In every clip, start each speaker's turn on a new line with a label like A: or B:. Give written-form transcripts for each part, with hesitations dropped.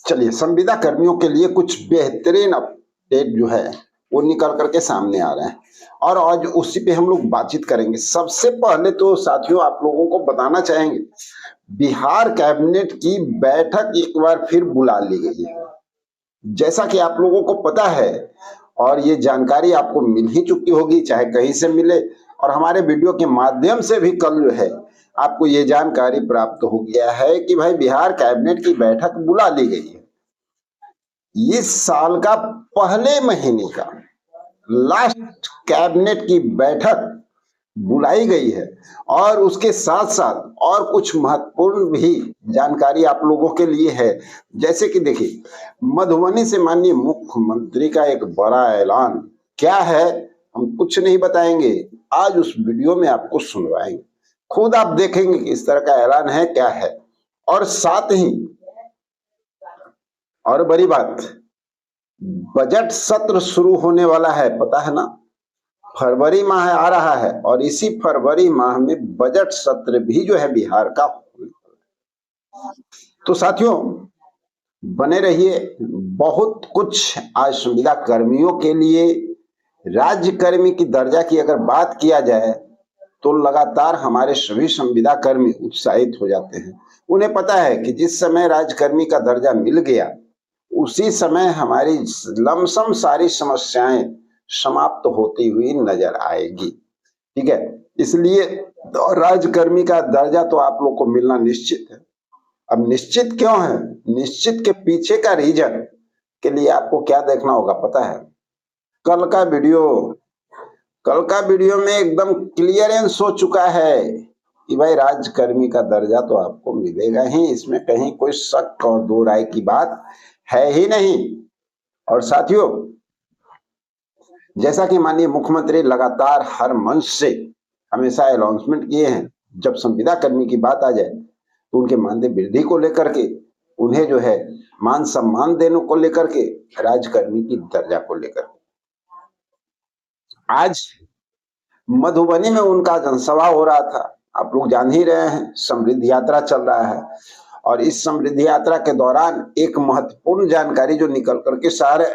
A: चलिए, संविदा कर्मियों के लिए कुछ बेहतरीन अपडेट जो है वो निकल करके सामने आ रहे हैं और आज उसी पे हम लोग बातचीत करेंगे। सबसे पहले तो साथियों आप लोगों को बताना चाहेंगे, बिहार कैबिनेट की बैठक एक बार फिर बुला ली गई है। जैसा कि आप लोगों को पता है और ये जानकारी आपको मिल ही चुकी होगी, चाहे कहीं से मिले और हमारे वीडियो के माध्यम से भी कल जो है आपको ये जानकारी प्राप्त हो गया है कि भाई बिहार कैबिनेट की बैठक बुला ली गई है। इस साल का पहले महीने का लास्ट कैबिनेट की बैठक बुलाई गई है और उसके साथ साथ और कुछ महत्वपूर्ण भी जानकारी आप लोगों के लिए है। जैसे कि देखिए, मधुबनी से माननीय मुख्यमंत्री का एक बड़ा ऐलान क्या है हम कुछ नहीं बताएंगे, आज उस वीडियो में आपको सुनवाएंगे, खुद आप देखेंगे कि इस तरह का ऐलान है क्या है। और साथ ही और बड़ी बात, बजट सत्र शुरू होने वाला है, पता है ना, फरवरी माह आ रहा है और इसी फरवरी माह में बजट सत्र भी जो है बिहार का। तो साथियों बने रहिए, बहुत कुछ आज संविदा कर्मियों के लिए। राज्य कर्मी की दर्जा की अगर बात किया जाए तो लगातार हमारे सभी संविदा कर्मी उत्साहित हो जाते हैं। उन्हें पता है कि जिस समय राज्यकर्मी का दर्जा मिल गया उसी समय हमारी लमसम सारी समस्याएं समाप्त होती हुई नजर आएगी। ठीक है, इसलिए राज्यकर्मी का दर्जा तो आप लोग को मिलना निश्चित है। अब निश्चित क्यों है, निश्चित के पीछे का रीजन के लिए आपको क्या देखना होगा पता है, कल का वीडियो में एकदम क्लियरेंस हो चुका है कि भाई राज्यकर्मी का दर्जा तो आपको मिलेगा ही, इसमें कहीं कोई शक और दो राय की बात है ही नहीं। और साथियों जैसा कि माननीय मुख्यमंत्री लगातार हर मंच से हमेशा अनाउंसमेंट किए हैं, जब संविदा कर्मी की बात आ जाए तो उनके मानदेय वृद्धि को लेकर के, उन्हें जो है मान सम्मान देने को लेकर के, राज्यकर्मी की दर्जा को लेकर। आज मधुबनी में उनका जनसभा हो रहा था, आप लोग जान ही रहे हैं, समृद्धि यात्रा चल रहा है और इस समृद्धि यात्रा के दौरान एक महत्वपूर्ण जानकारी जो निकल करके सारे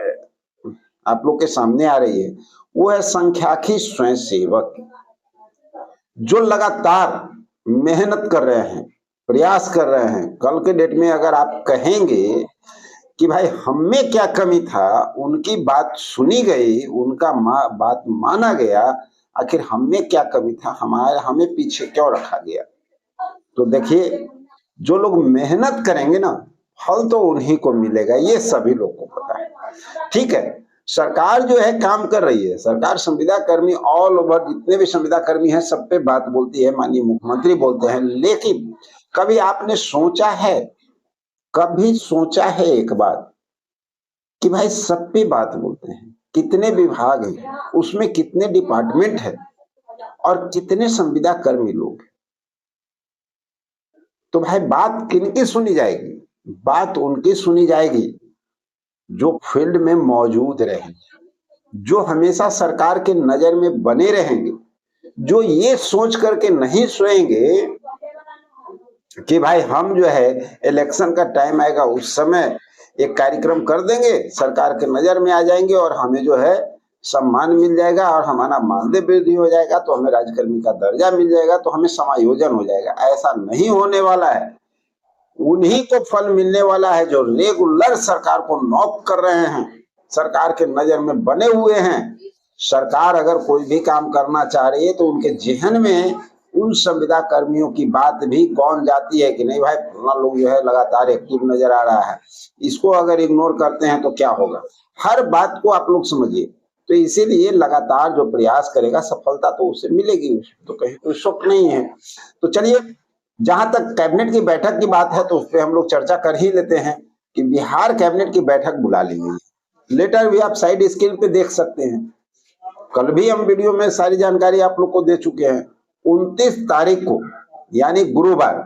A: आप लोग के सामने आ रही है वो है संख्याकी स्वयंसेवक जो लगातार मेहनत कर रहे हैं, प्रयास कर रहे हैं। कल के डेट में अगर आप कहेंगे कि भाई हमें क्या कमी था, उनकी बात सुनी गई, उनका बात माना गया, आखिर हमें क्या कमी था, हमें पीछे क्यों रखा गया। तो देखिए, जो लोग मेहनत करेंगे ना फल तो उन्हीं को मिलेगा, ये सभी लोग को पता है। ठीक है, सरकार जो है काम कर रही है, सरकार संविदा कर्मी ऑल ओवर जितने भी संविदा कर्मी हैं सब पे बात बोलती है, माननीय मुख्यमंत्री बोलते हैं, लेकिन कभी आपने सोचा है, कभी सोचा है एक बात कि भाई सब पे बात बोलते हैं, कितने विभाग हैं, उसमें कितने डिपार्टमेंट है और कितने संविदा कर्मी लोग। तो भाई बात किनकी सुनी जाएगी, बात उनकी सुनी जाएगी जो फील्ड में मौजूद रहेंगे, जो हमेशा सरकार के नजर में बने रहेंगे, जो ये सोच करके नहीं सोएंगे कि भाई हम जो है इलेक्शन का टाइम आएगा उस समय एक कार्यक्रम कर देंगे, सरकार के नजर में आ जाएंगे और हमें जो है सम्मान मिल जाएगा और हमारा मानदेय वृद्धि हो जाएगा, तो हमें राज्यकर्मी का दर्जा मिल जाएगा, तो हमें समायोजन हो जाएगा। ऐसा नहीं होने वाला है। उन्हीं को फल मिलने वाला है जो रेगुलर सरकार को नॉक कर रहे हैं, सरकार के नजर में बने हुए हैं। सरकार अगर कोई भी काम करना चाह रही है तो उनके जहन में उन संविदा कर्मियों की बात भी कौन जाती है कि नहीं भाई फलाना लोग जो है लगातार एक्टिव नजर आ रहा है, इसको अगर इग्नोर करते हैं तो क्या होगा। हर बात को आप लोग समझिए, तो इसीलिए लगातार जो प्रयास करेगा सफलता तो उसे मिलेगी, तो कहीं कोई शक नहीं है। तो चलिए, जहां तक कैबिनेट की बैठक की बात है तो उस पर हम लोग चर्चा कर ही लेते हैं कि बिहार कैबिनेट की बैठक बुला ली गई है। लेटर भी आप साइड स्क्रीन पे देख सकते हैं, कल भी हम वीडियो में सारी जानकारी आप लोग को दे चुके हैं। 29 तारीख को यानी गुरुवार,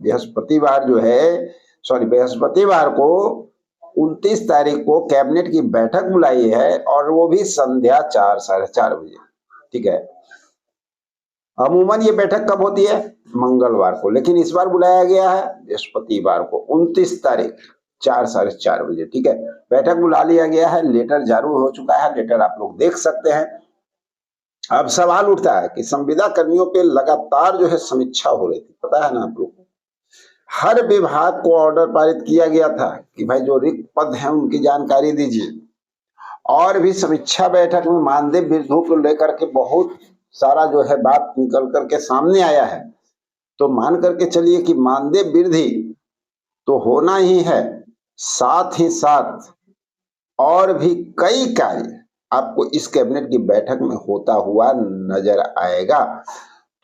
A: बृहस्पतिवार जो है, बृहस्पतिवार को 29 तारीख को कैबिनेट की बैठक बुलाई है और वो भी संध्या 4 साढ़े 4 बजे। ठीक है, अमूमन ये बैठक कब होती है, मंगलवार को, लेकिन इस बार बुलाया गया है बृहस्पतिवार को 29 तारीख। 4 साढ़े 4 बजे, ठीक है। बैठक बुला लिया गया है, लेटर जारी हो चुका है, लेटर आप लोग देख सकते हैं। अब सवाल उठता है कि संविदा कर्मियों पे लगातार जो है समीक्षा हो रही थी, पता है ना आप लोग, हर विभाग को ऑर्डर पारित किया गया था कि भाई जो रिक्त पद हैं उनकी जानकारी दीजिए। और भी समीक्षा बैठक में मानदेय वृद्धि को लेकर के बहुत सारा जो है बात निकल करके सामने आया है। तो मान करके चलिए कि मानदेय वृद्धि तो होना ही है, साथ ही साथ और भी कई कार्य आपको इस कैबिनेट की बैठक में होता हुआ नजर आएगा।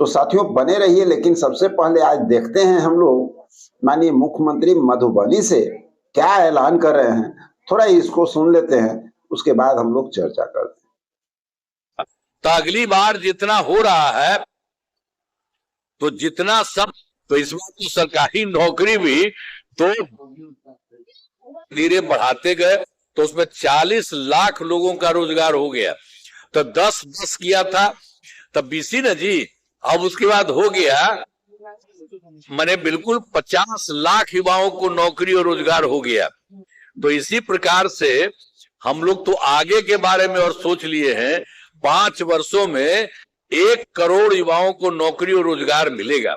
A: तो साथियों बने रहिए, लेकिन सबसे पहले आज देखते हैं हम लोग माननीय मुख्यमंत्री मधुबनी से क्या ऐलान कर रहे हैं, थोड़ा इसको सुन लेते हैं, उसके बाद हम लोग चर्चा करते हैं।
B: तो अगली बार जितना हो रहा है तो जितना सब, तो इस बार तो सरकारी नौकरी भी तो धीरे बढ़ाते गए, तो उसमें 40 लाख लोगों का रोजगार हो गया। तो 10-10 किया था तब बीसी न जी, अब उसके बाद हो गया मैंने बिल्कुल 50 लाख युवाओं को नौकरी और रोजगार हो गया। तो इसी प्रकार से हम लोग तो आगे के बारे में और सोच लिए हैं, 5 वर्षों में 1 करोड़ युवाओं को नौकरी और रोजगार मिलेगा।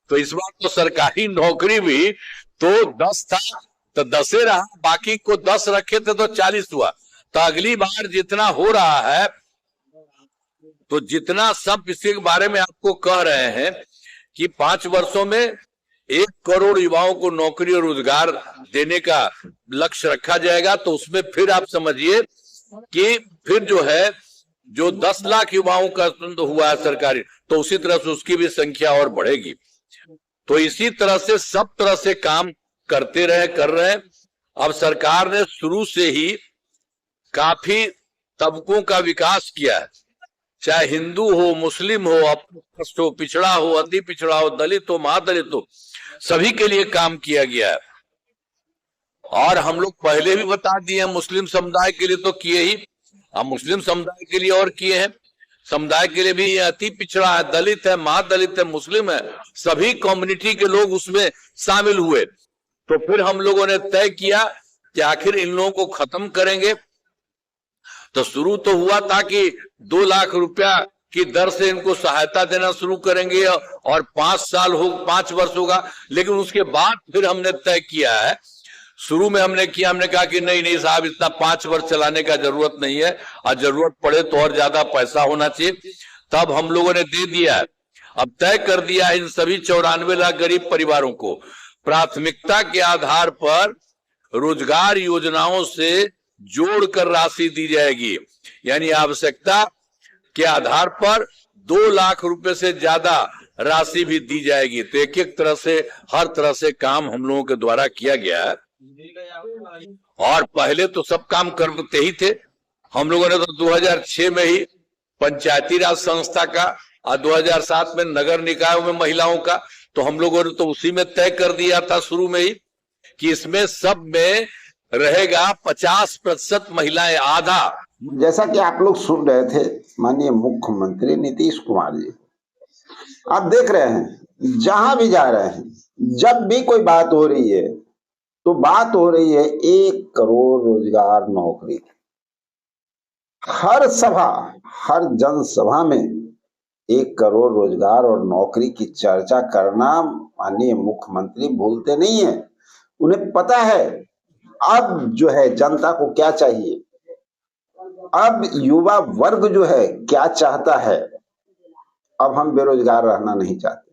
B: तो इस बार तो सरकारी नौकरी भी तो 10 था तो 10 रहा, बाकी को 10 रखे थे तो 40 हुआ। तो अगली बार जितना हो रहा है तो जितना सब इसके बारे में आपको कह रहे हैं कि 5 वर्षों में 1 करोड़ युवाओं को नौकरी और रोजगार देने का लक्ष्य रखा जाएगा। तो उसमें फिर आप समझिए कि फिर जो है जो 10 लाख युवाओं का हुआ है सरकारी, तो उसी तरह से उसकी भी संख्या और बढ़ेगी। तो इसी तरह से सब तरह से काम करते रहे, कर रहे हैं। अब सरकार ने शुरू से ही काफी तबकों का विकास किया है, चाहे हिंदू हो, मुस्लिम हो, अपरस्त हो, पिछड़ा हो, अति पिछड़ा हो, दलित हो, महादलित हो, सभी के लिए काम किया गया है। और हम लोग पहले भी बता दिए हैं, मुस्लिम समुदाय के लिए तो किए ही, हम मुस्लिम समुदाय के लिए और किए हैं, समुदाय के लिए भी अति पिछड़ा है, दलित है, महादलित है, मुस्लिम है, सभी कम्युनिटी के लोग उसमें शामिल हुए। तो फिर हम लोगों ने तय किया कि आखिर इन लोगों को खत्म करेंगे। तो शुरू तो हुआ था कि 2 लाख रुपया की दर से इनको सहायता देना शुरू करेंगे और 5 वर्ष होगा। लेकिन उसके बाद फिर हमने तय किया है, शुरू में हमने कहा कि नहीं साहब, इतना 5 वर्ष चलाने का जरूरत नहीं है, और जरूरत पड़े तो और ज्यादा पैसा होना चाहिए। तब हम लोगों ने दे दिया है। अब तय कर दिया इन सभी 94 लाख गरीब परिवारों को प्राथमिकता के आधार पर रोजगार योजनाओं से जोड़कर राशि दी जाएगी। यानी आवश्यकता के आधार पर 2 लाख रुपए से ज्यादा राशि भी दी जाएगी। तो एक तरह से हर तरह से काम हम लोगों के द्वारा किया गया है। और पहले तो सब काम करते ही थे हम लोगों ने। तो 2006 में ही पंचायती राज संस्था का और 2007 में नगर निकायों में महिलाओं का, तो हम लोगों ने तो उसी में तय कर दिया था शुरू में ही कि इसमें सब में रहेगा 50% महिलाएं, आधा।
A: जैसा कि आप लोग सुन रहे थे माननीय मुख्यमंत्री नीतीश कुमार जी, आप देख रहे हैं जहां भी जा रहे हैं, जब भी कोई बात हो रही है तो बात हो रही है 1 करोड़ रोजगार नौकरी। हर सभा, हर जनसभा में 1 करोड़ रोजगार और नौकरी की चर्चा करना माननीय मुख्यमंत्री भूलते नहीं है। उन्हें पता है अब जो है जनता को क्या चाहिए, अब युवा वर्ग जो है क्या चाहता है। अब हम बेरोजगार रहना नहीं चाहते,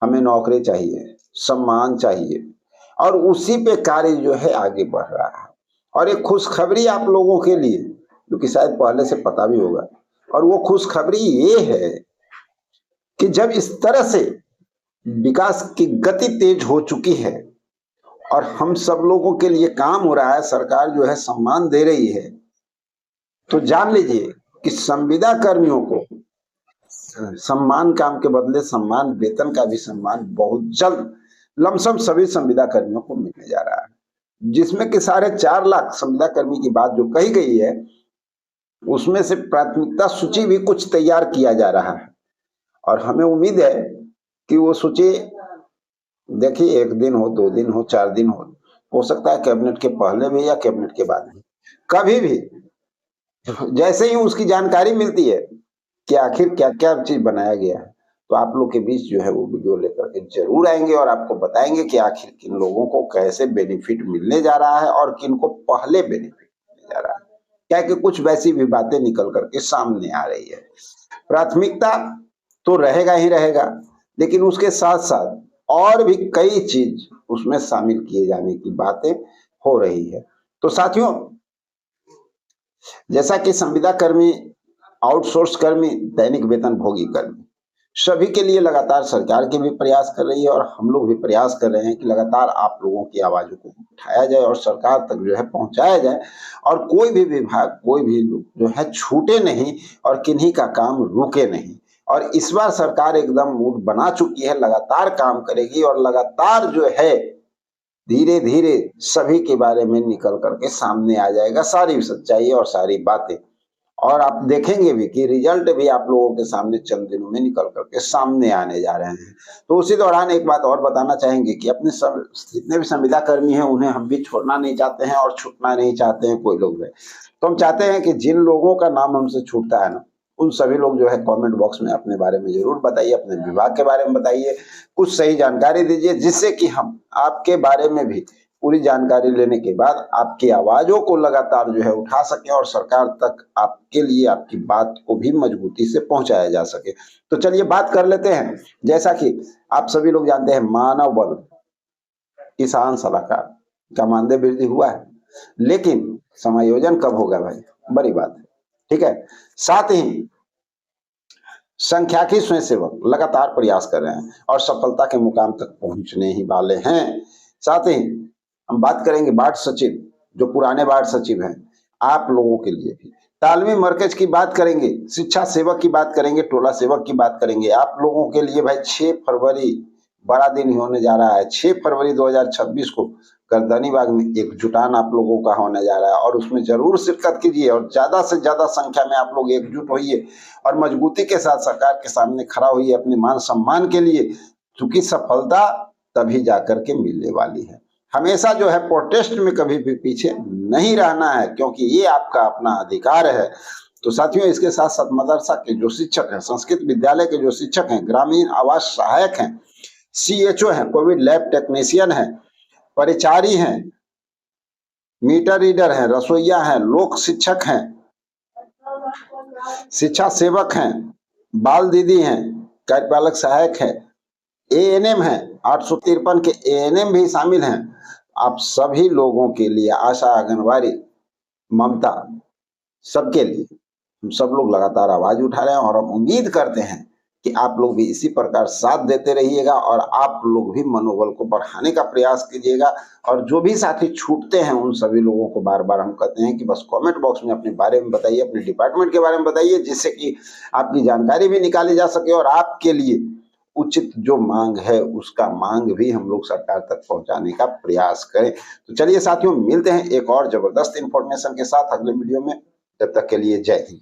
A: हमें नौकरी चाहिए, सम्मान चाहिए, और उसी पे कार्य जो है आगे बढ़ रहा है। और एक खुशखबरी आप लोगों के लिए, जो कि शायद पहले से पता भी होगा, और वो खुशखबरी ये है कि जब इस तरह से विकास की गति तेज हो चुकी है और हम सब लोगों के लिए काम हो रहा है, सरकार जो है सम्मान दे रही है, तो जान लीजिए कि संविदा कर्मियों को सम्मान, काम के बदले सम्मान, वेतन का भी सम्मान बहुत जल्द लमसम सभी संविदा कर्मियों को मिलने जा रहा है, जिसमें कि 4.5 लाख संविदा कर्मी की बात जो कही गई है, उसमें से प्राथमिकता सूची भी कुछ तैयार किया जा रहा है। और हमें उम्मीद है कि वो सूची, देखिए 1 दिन हो, 2 दिन हो, 4 दिन हो, हो सकता है कैबिनेट के पहले भी या कैबिनेट के बाद भी, कभी भी जैसे ही उसकी जानकारी मिलती है कि आखिर क्या क्या चीज बनाया गया है, तो आप लोग के बीच जो है वो वीडियो लेकर के जरूर आएंगे और आपको बताएंगे कि आखिर किन लोगों को कैसे बेनिफिट मिलने जा रहा है और किन को पहले बेनिफिट मिलने जा रहा है। क्या कि कुछ वैसी भी बातें निकल करके सामने आ रही है। प्राथमिकता तो रहेगा ही रहेगा, लेकिन उसके साथ साथ और भी कई चीज उसमें शामिल किए जाने की बातें हो रही है। तो साथियों, जैसा कि संविदा कर्मी, आउटसोर्स कर्मी, दैनिक वेतन भोगी कर्मी, सभी के लिए लगातार सरकार की भी प्रयास कर रही है और हम लोग भी प्रयास कर रहे हैं कि लगातार आप लोगों की आवाजों को उठाया जाए और सरकार तक जो है पहुंचाया जाए और कोई भी विभाग, कोई भी लोग जो है छूटे नहीं और किन्हीं का काम रुके नहीं। और इस बार सरकार एकदम मूड बना चुकी है, लगातार काम करेगी और लगातार जो है धीरे धीरे सभी के बारे में निकल करके सामने आ जाएगा सारी सच्चाई और सारी बातें। और आप देखेंगे भी कि रिजल्ट भी आप लोगों के सामने चंद दिनों में निकल करके सामने आने जा रहे हैं। तो उसी दौरान एक बात और बताना चाहेंगे कि अपने सब जितने भी संविदा कर्मी हैं उन्हें हम भी छोड़ना नहीं चाहते हैं और छूटना नहीं चाहते हैं कोई लोग है। तो हम चाहते हैं कि जिन लोगों का नाम हमसे छूटता है ना, उन सभी लोग जो है कमेंट बॉक्स में अपने बारे में जरूर बताइए, अपने विभाग के बारे में बताइए, कुछ सही जानकारी दीजिए जिससे कि हम आपके बारे में भी पूरी जानकारी लेने के बाद आपकी आवाजों को लगातार जो है उठा सके और सरकार तक आपके लिए आपकी बात को भी मजबूती से पहुंचाया जा सके। तो चलिए बात कर लेते हैं। जैसा कि आप सभी लोग जानते हैं, मानव बल किसान सलाहकार का मानदेय वृद्धि हुआ है, लेकिन समायोजन कब होगा भाई, बड़ी बात है। ठीक है, साथ ही संख्याकी स्वयंसेवक लगातार प्रयास कर रहे हैं और सफलता के मुकाम तक पहुंचने ही वाले हैं। साथ ही हम बात करेंगे वार्ड सचिव, जो पुराने वार्ड सचिव हैं, आप लोगों के लिए भी तालमी मरकज की बात करेंगे, शिक्षा सेवक की बात करेंगे, टोला सेवक की बात करेंगे। आप लोगों के लिए भाई 6 फरवरी बड़ा दिन होने जा रहा है। 6 फरवरी 2026 को गर्दनीबाग में एक जुटान आप लोगों का होने जा रहा है और उसमें जरूर शिरकत कीजिए और ज्यादा से ज्यादा संख्या में आप लोग एकजुट होइए और मजबूती के साथ सरकार के सामने खड़ा होइए अपने मान सम्मान के लिए, क्योंकि सफलता तभी जाकर के मिलने वाली है। हमेशा जो है प्रोटेस्ट में कभी भी पीछे नहीं रहना है, क्योंकि ये आपका अपना अधिकार है। तो साथियों, इसके साथ साथ मदरसा के जो शिक्षक हैं, संस्कृत विद्यालय के जो शिक्षक हैं, ग्रामीण आवास सहायक हैं, CHO हैं, कोविड लैब टेक्नीशियन हैं, परिचारी हैं, मीटर रीडर हैं, रसोईया हैं, लोक शिक्षक हैं, शिक्षा सेवक हैं, बाल दीदी हैं, कार्यपालक सहायक हैं, ANM हैं, 853 के ANM भी शामिल हैं। आप सभी लोगों के लिए, आशा, आंगनबाड़ी, ममता, सबके लिए हम सब लोग लगातार आवाज उठा रहे हैं और हम उम्मीद करते हैं कि आप लोग भी इसी प्रकार साथ देते रहिएगा और आप लोग भी मनोबल को बढ़ाने का प्रयास कीजिएगा। और जो भी साथी छूटते हैं उन सभी लोगों को बार बार हम कहते हैं कि बस कमेंट बॉक्स में अपने बारे में बताइए, अपने डिपार्टमेंट के बारे में बताइए, जिससे कि आपकी जानकारी भी निकाली जा सके और आपके लिए उचित जो मांग है उसका मांग भी हम लोग सरकार तक पहुंचाने का प्रयास करें। तो चलिए साथियों, मिलते हैं एक और जबरदस्त इंफॉर्मेशन के साथ अगले वीडियो में। तब तक के लिए जय हिंद।